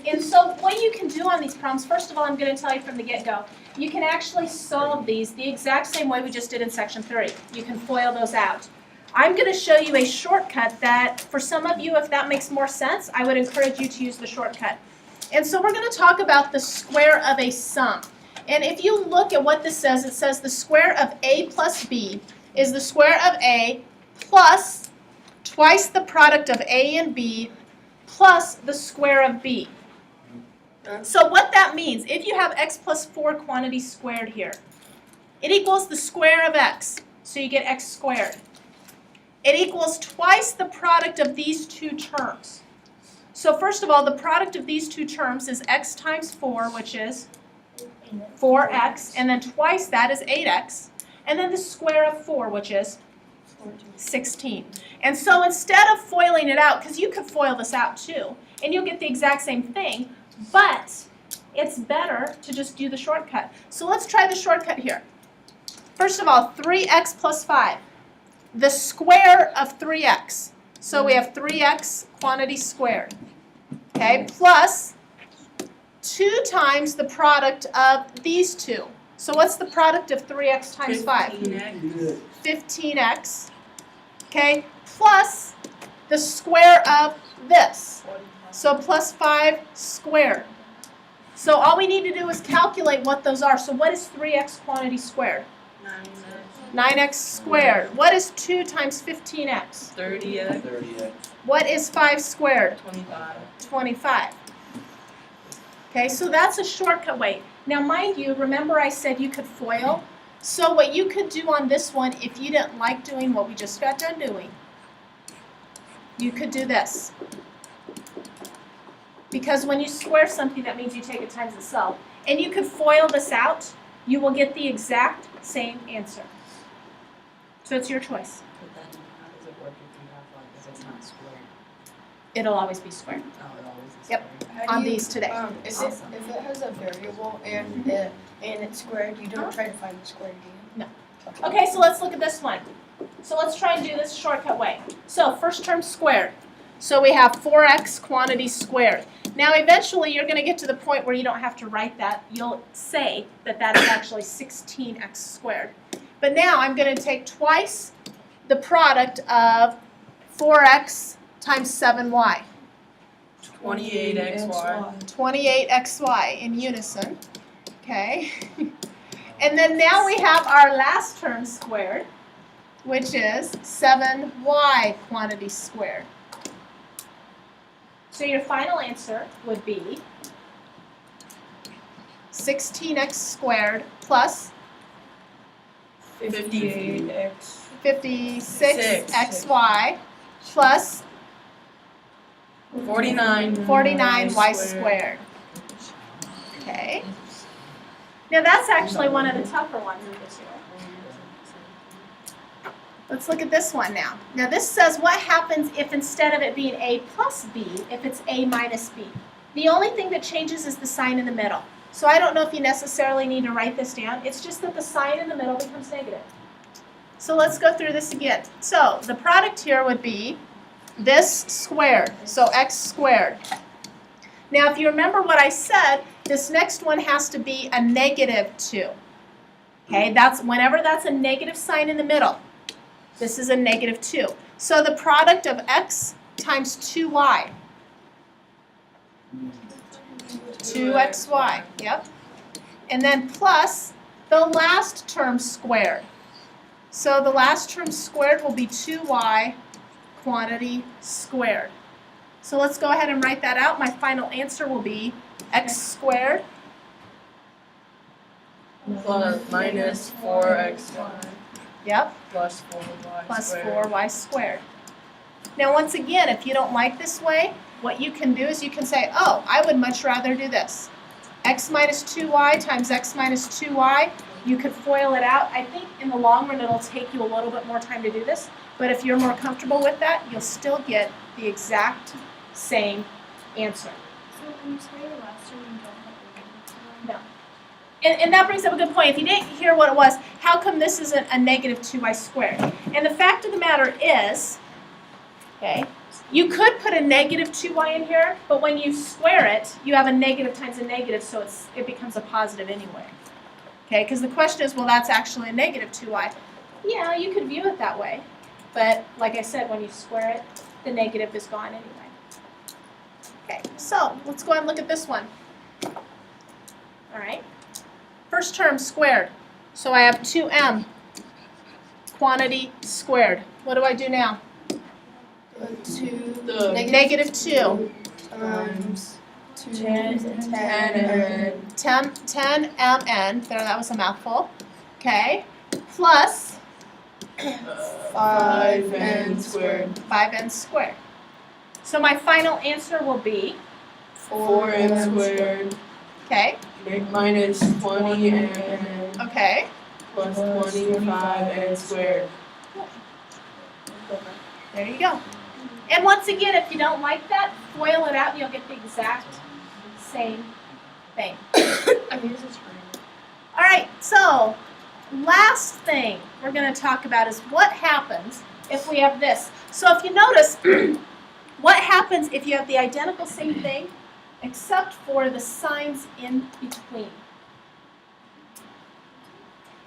And so what you can do on these problems, first of all, I'm going to tell you from the get-go, you can actually solve these the exact same way we just did in section 3. You can FOIL those out. I'm going to show you a shortcut that, for some of you, if that makes more sense, I would encourage you to use the shortcut. And so we're going to talk about the square of a sum. And if you look at what this says, it says the square of a plus b is the square of a plus twice the product of a and b plus the square of b. So what that means, if you have x plus 4 quantity squared here, it equals the square of x, so you get x squared. It equals twice the product of these two terms. So first of all, the product of these two terms is x times 4, which is 4x, and then twice that is 8x, and then the square of 4, which is 16. And so instead of FOILing it out, because you could FOIL this out too, and you'll get the exact same thing, but it's better to just do the shortcut. So let's try the shortcut here. First of all, 3x plus 5. The square of 3x. So we have 3x quantity squared. Okay, plus 2 times the product of these two. So what's the product of 3x times 5? 15x. Okay, plus the square of this. So plus 5 squared. So all we need to do is calculate what those are. So what is 3x quantity squared? 9x squared. What is 2 times 15x? 30x. What is 5 squared? 25. 25. Okay, so that's a shortcut way. Now mind you, remember I said you could FOIL? So what you could do on this one, if you didn't like doing what we just got done doing, you could do this. Because when you square something, that means you take it times itself. And you could FOIL this out, you will get the exact same answer. So it's your choice. But then how does it work if it's not squared? It'll always be squared. Oh, it always is Yep. squared. On these today. If it has a variable and it's squared, you don't try to find the square, do you? No. Okay, so let's look at this one. So let's try and do this shortcut way. So first term squared. So we have 4x quantity squared. Now eventually you're going to get to the point where you don't have to write that. You'll say that that is actually 16x squared. But now I'm going to take twice the product of 4x times 7y. 28xy. 28xy in unison. Okay. And then now we have our last term squared, which is 7y quantity squared. So your final answer would be 16x squared plus 58x. 56xy plus 49y squared. Okay. Now that's actually one of the tougher ones of the two. Let's look at this one now. Now this says what happens if instead of it being a plus b, if it's a minus b. The only thing that changes is the sign in the middle. So I don't know if you necessarily need to write this down. It's just that the sign in the middle becomes negative. So let's go through this again. So the product here would be this squared, so x squared. Now if you remember what I said, this next one has to be a negative 2. Okay, that's whenever that's a negative sign in the middle. This is a negative 2. So the product of x times 2y. 2xy, yep. And then plus the last term squared. So the last term squared will be 2y quantity squared. So let's go ahead and write that out. My final answer will be x squared Plus minus 4xy. Yep, Plus 4y plus squared. 4y squared. Now once again, if you don't like this way, what you can do is you can say, oh, I would much rather do this. X minus 2y times x minus 2y. You could FOIL it out. I think in the long run it'll take you a little bit more time to do this, but if you're more comfortable with that, you'll still get the exact same answer. So when you say your last term, you don't have No. And that brings up a good point. If you didn't hear what it was, how come this isn't a negative 2y squared? And the fact of the matter is, okay, You could put a negative 2y in here, but when you square it, you have a negative times a negative, so it becomes a positive anyway. Okay, because the question is, well, that's actually a negative 2y. Yeah, you could view it that way, but like I said, when you square it, the negative is gone anyway. Okay, so let's go ahead and look at this one. All right, first term squared. So I have 2m quantity squared. What do I do now? Negative 2. Times 2 10 10 mn, there, that was a mouthful. Okay, plus 5n squared. 5n squared. So my final answer will be, 4n squared. okay, Minus 20n okay, plus 25n squared. there you go. And once again, if you don't like that, FOIL it out and you'll get the exact same thing. All right, so last thing we're going to talk about is what happens if we have this. So if you notice, what happens if you have the identical same thing except for the signs in between?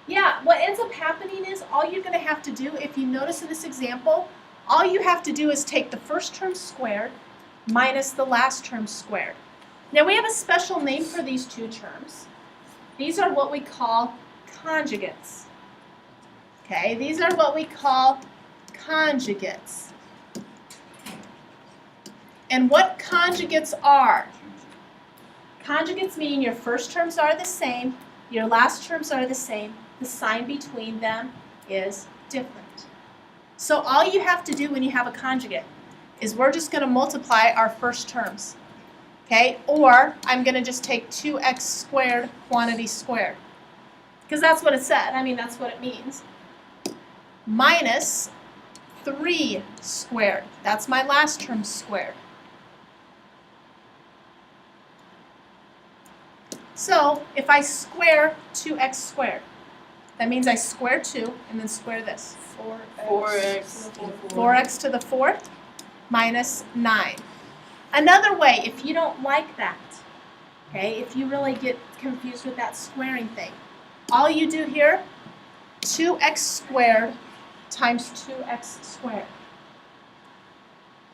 Yeah, what ends up happening is all you're going to have to do, if you notice in this example, all you have to do is take the first term squared minus the last term squared. Now we have a special name for these two terms. These are what we call conjugates. Okay, these are what we call conjugates. And what conjugates are? Conjugates mean your first terms are the same, your last terms are the same, the sign between them is different. So all you have to do when you have a conjugate is we're just going to multiply our first terms. Okay, or I'm going to just take 2x squared quantity squared. Because that's what it said. I mean, that's what it means. Minus 3 squared. That's my last term squared. So if I square 2x squared, that means I square 2 and then square this. 4x. 4x to the 4th minus 9. Another way, if you don't like that, okay, if you really get confused with that squaring thing, all you do here, 2x squared times 2x squared.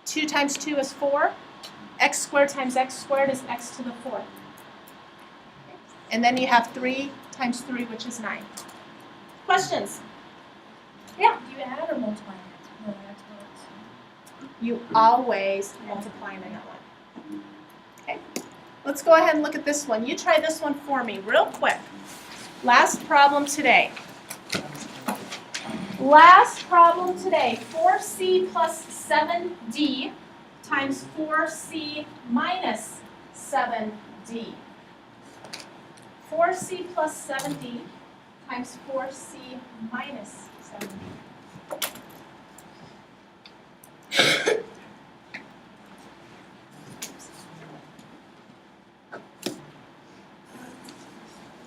2 times 2 is 4. X squared times x squared is x to the 4th. And then you have 3 times 3, which is 9. Questions? Yeah? Do you add or multiply it? No, that's what it's. You always multiply them in that one. Okay, let's go ahead and look at this one. You try this one for me real quick. Last problem today. Last problem today. 4c plus 7d times 4c minus 7d. 4c plus 7d times 4c minus 7d.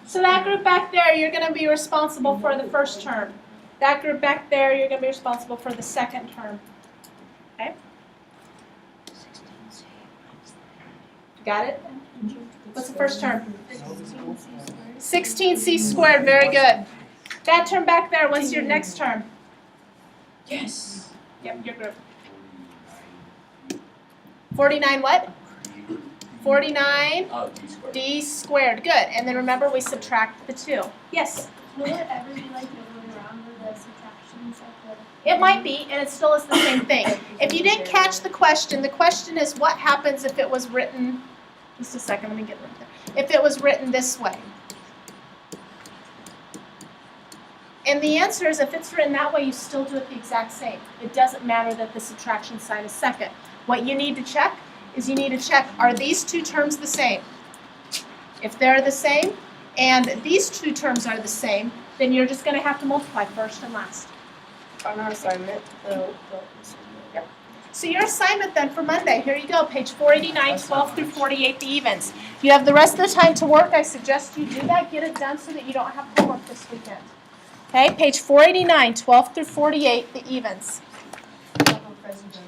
So that group back there, you're going to be responsible for the first term. That group back there, you're going to be responsible for the second term. Okay? Got it? What's the first term? 16c squared. Very good. That term back there, what's your next term? Yes. Yep, your group. 49 what? 49 d squared. Good. And then remember we subtract the 2. Yes? Will it ever be like the other way around where the subtractions like It might be, and it still is the same thing. If you didn't catch the question is what happens if it was written, just a second, let me get rid of it. If it was written this way. And the answer is if it's written that way, you still do it the exact same. It doesn't matter that the subtraction sign is second. What you need to check is you need to check, are these two terms the same? If they're the same, and these two terms are the same, then you're just going to have to multiply first and last. On our assignment, So your assignment then for Monday, here you go, page 489, 12 through 48, the evens. You have the rest of the time to work. I suggest you do that, get it done so that you don't have homework this weekend. Okay, page 489, 12 through 48, the evens. President.